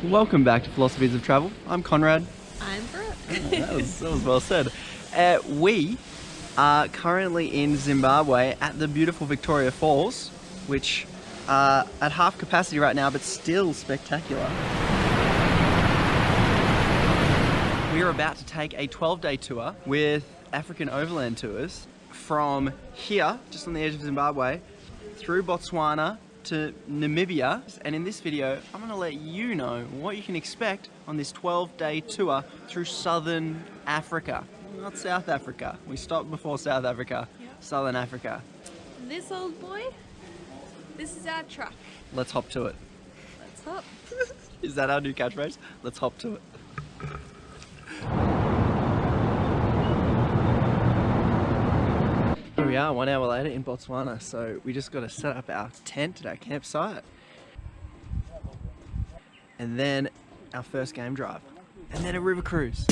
Welcome back to Philosophies of Travel. I'm Konrad. I'm Brooke. That was well said. We are currently in Zimbabwe at the beautiful Victoria Falls, which are at half capacity right now, but still spectacular. We are about to take a 12-day tour with African Overland Tours from here, just on the edge of Zimbabwe, through Botswana to Namibia. And in this video, I'm going to let you know what you can expect on this 12-day tour through Southern Africa. Not South Africa. We stopped before South Africa. Yep. Southern Africa. This old boy, this is our truck. Let's hop to it. Let's hop. Is that our new catchphrase? Let's hop to it. Here we are, 1 hour later in Botswana, so we just got to set up our tent at our campsite. And then our first game drive. And then a river cruise.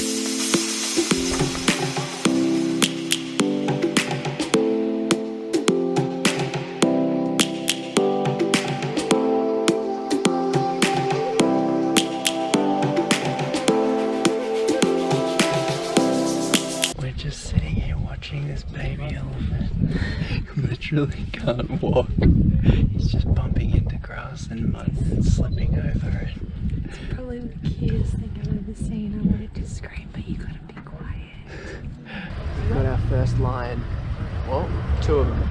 We're just sitting here watching this baby elephant who literally can't walk. He's just bumping into grass and mud and slipping over it. It's probably the cutest thing I've ever seen. I wanted to scream, but you gotta be quiet. We've got our first lion. Well, 2 of them.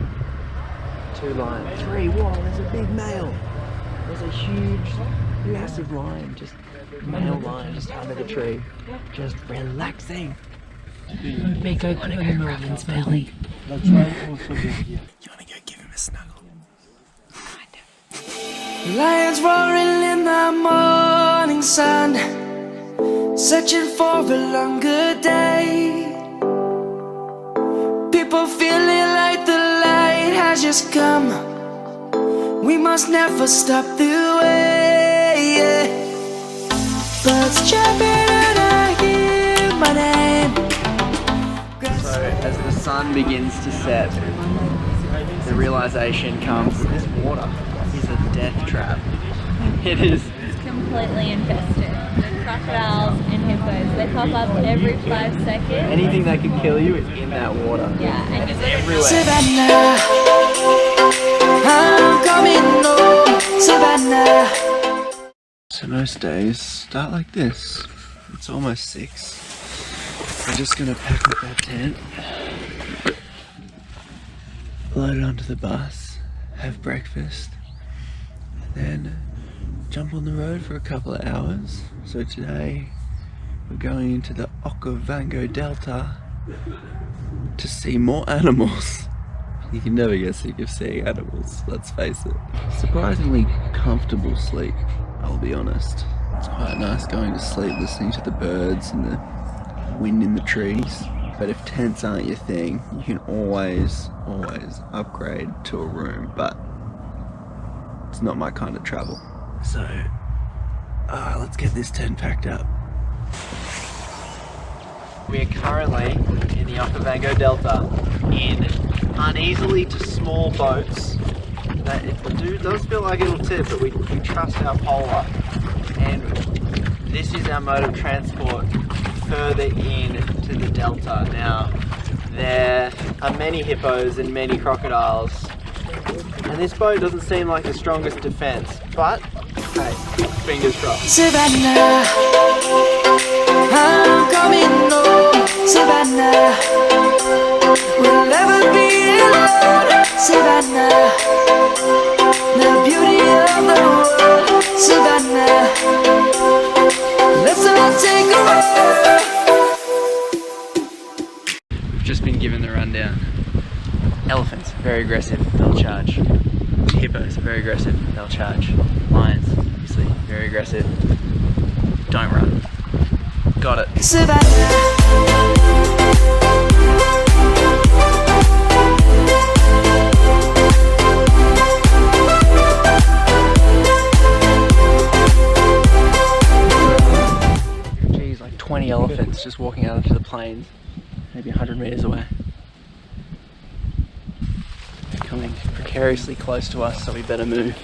2 lions. 3, whoa, there's a big male. There's a huge, massive lion, just male lion just under the tree. Just relaxing. Wanna go grab his belly. You wanna go give him a snuggle? Lions roaring in the morning sun, searching for a longer day. People feeling like the light has just come. We must never stop the way. Birds chirping and I hear my name. So as the sun begins to set, the realization comes that this water is a death trap. It is. It's completely infested. The crocodiles and hippos, they pop up every 5 seconds. Anything that could kill you is in that water. Yeah, and it's everywhere. Savannah, I'm coming home, Savannah. So most days start like this. It's almost 6. We're just gonna pack up our tent, load it onto the bus, have breakfast, and then jump on the road for a couple of hours. So today we're going into the Okavango Delta to see more animals. You can never get sick of seeing animals, let's face it. Surprisingly comfortable sleep, I'll be honest. It's quite nice going to sleep listening to the birds and the wind in the trees. But if tents aren't your thing, you can always upgrade to a room, but it's not my kind of travel. So let's get this tent packed up. We are currently in the Okavango Delta in uneasily to small boats. It does feel like it'll tip, but we trust our polar. And this is our mode of transport further in to the delta. Now, there are many hippos and many crocodiles, and this boat doesn't seem like the strongest defense, but hey, fingers crossed. Savannah, I'm coming home, Savannah. We'll never be alone, Savannah. The beauty of the world, Savannah. Let's all take a ride. We've just been given the rundown. Elephants, very aggressive, they'll charge. Hippos, very aggressive, they'll charge. Lions, obviously, very aggressive. Don't run. Got it. Savannah. Geez, like 20 elephants just walking out onto the plains, maybe 100 meters away. They're coming precariously close to us, so we better move.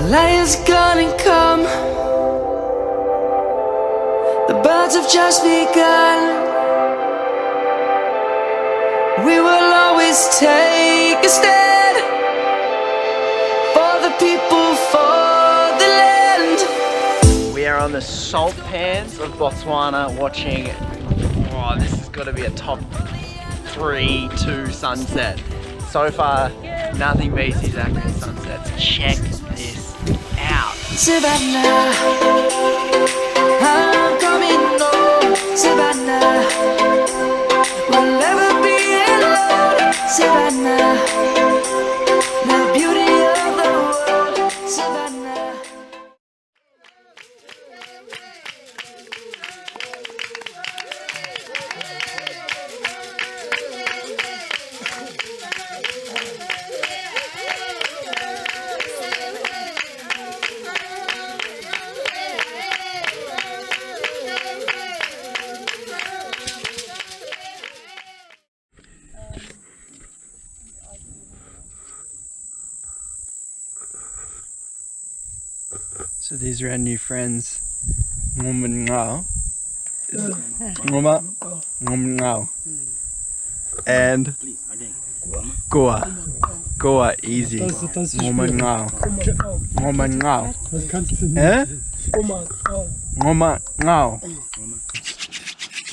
light is gonna come. The birds have just begun. We will always take a stand for the people, for the land. We are on the salt pans of Botswana watching, oh, this has got to be a top 3-2 sunset. So far, nothing beats these African sunsets. Check this out. Savannah, I'm coming home. Savannah, we'll never be alone. Savannah, the beauty of the world. Savannah. So these are our new friends. Ngoma Ngoma and Goa. Goa easy. Ngoma Eh? Ngoma.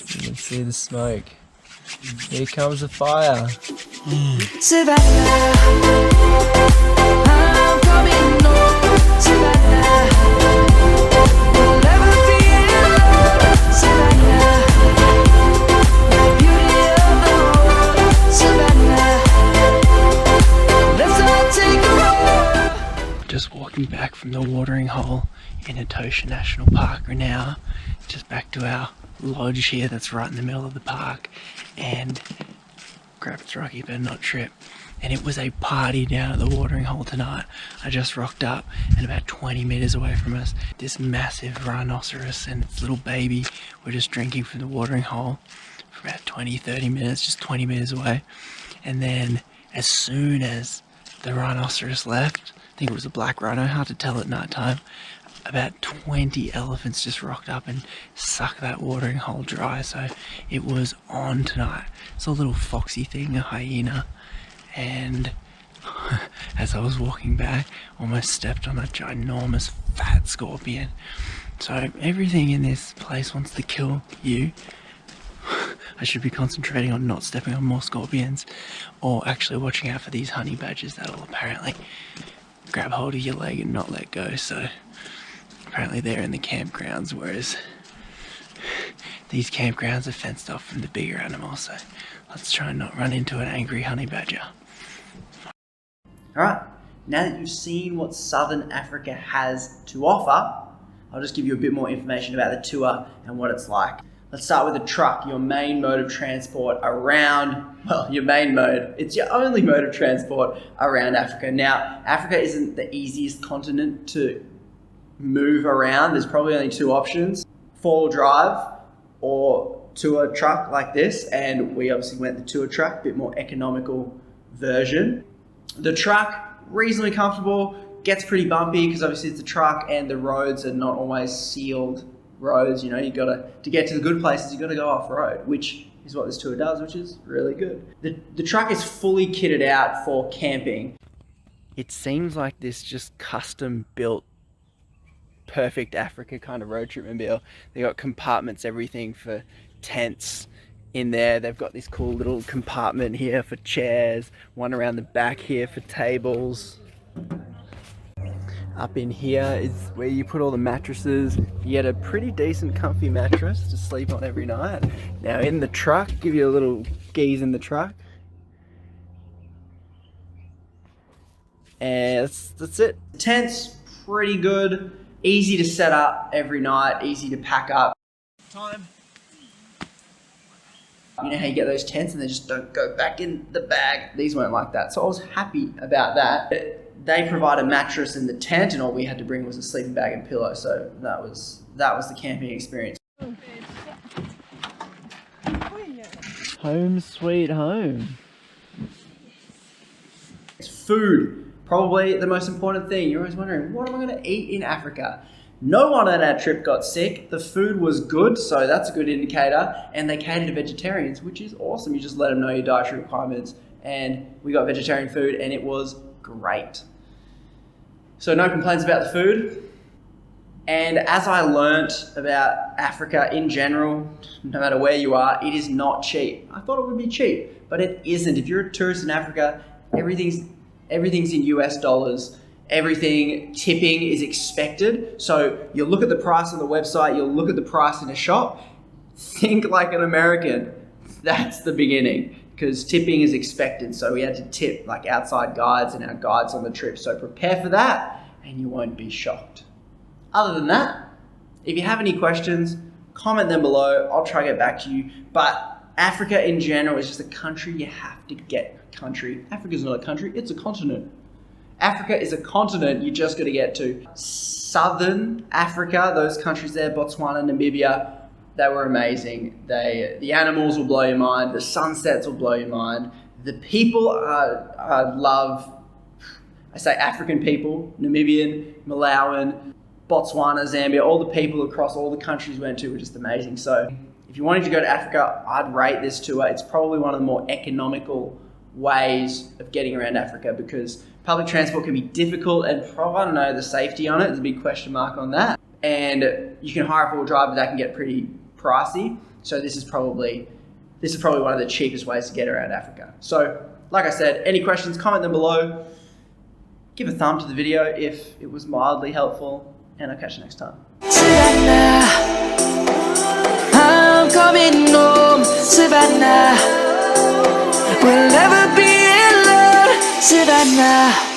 You can see the smoke. Here comes the fire. Savannah, I'm coming home. Savannah, we'll never be alone. Savannah, the beauty of the world. Savannah, let's all take a road. Just walking back from the watering hole in Etosha National Park. We're now just back to our lodge here that's right in the middle of the park, and grab its rocky but not trip. And it was a party down at the watering hole tonight. I just rocked up, and about 20 meters away from us, this massive rhinoceros and its little baby were just drinking from the watering hole for about 20-30 minutes, just 20 meters away. And then as soon as the rhinoceros left, I think it was a black rhino, hard to tell at night time, about 20 elephants just rocked up and sucked that watering hole dry. So it was on tonight. It's a little foxy thing, a hyena, and as I was walking back, almost stepped on a ginormous fat scorpion. So everything in this place wants to kill you. I should be concentrating on not stepping on more scorpions, or actually watching out for these honey badgers that'll apparently grab hold of your leg and not let go. So apparently they're in the campgrounds, whereas these campgrounds are fenced off from the bigger animals. So let's try and not run into an angry honey badger. Alright, now that you've seen what Southern Africa has to offer, I'll just give you a bit more information about the tour and what it's like. Let's start with the truck, your main mode of transport around, well, your main mode, it's your only mode of transport around Africa. Now, Africa isn't the easiest continent to move around. There's probably only two options: four-wheel drive or tour truck like this, and we obviously went the tour truck, a bit more economical version. The truck, reasonably comfortable, gets pretty bumpy because obviously it's a truck and the roads are not always sealed roads. You know, you gotta, to get to the good places, you gotta go off road, which is what this tour does, which is really good. The truck is fully kitted out for camping. It seems like this just custom built perfect Africa kind of road trip mobile. They got compartments, everything for tents in there. They've got this cool little compartment here for chairs, one around the back here for tables. Up in here is where you put all the mattresses. You get a pretty decent comfy mattress to sleep on every night. Now in the truck, give you a little gaze in the truck. And that's it. The tent's pretty good, easy to set up every night, easy to pack up. Time. You know how you get those tents and they just don't go back in the bag? These weren't like that, so I was happy about that. They provide a mattress in the tent, and all we had to bring was a sleeping bag and pillow, so that was the camping experience. Home sweet home. Food. Probably the most important thing. You're always wondering, what am I going to eat in Africa? No one on our trip got sick. The food was good, so that's a good indicator. And they cater to vegetarians, which is awesome. You just let them know your dietary requirements. And we got vegetarian food, and it was great. So no complaints about the food. And as I learnt about Africa in general, no matter where you are, it is not cheap. I thought it would be cheap, but it isn't. If you're a tourist in Africa, everything's in US dollars. Everything, tipping is expected. So you'll look at the price on the website, you'll look at the price in a shop, think like an American. That's the beginning, because tipping is expected. So we had to tip like outside guides and our guides on the trip. So prepare for that and you won't be shocked. Other than that, if you have any questions, comment them below. I'll try to get back to you. But Africa in general is just a country you have to get. Africa's not a country, it's a continent. Africa is a continent you just got to get to. Southern Africa, those countries there, Botswana, Namibia, they were amazing. The animals will blow your mind. The sunsets will blow your mind. The people I love. I say African people, Namibian, Malawian, Botswana, Zambia, all the people across all the countries we went to were just amazing. So if you wanted to go to Africa, I'd rate this tour. It's probably one of the more economical ways of getting around Africa, because public transport can be difficult and probably, I don't know, the safety on it, there's a big question mark on that. And you can hire a full driver, but that can get pretty pricey. So this is probably one of the cheapest ways to get around Africa. So like I said, any questions, comment them below. Give a thumb to the video if it was mildly helpful, and I'll catch you next time. Savannah, I'm coming home, Savannah. We'll never be alone, Savannah.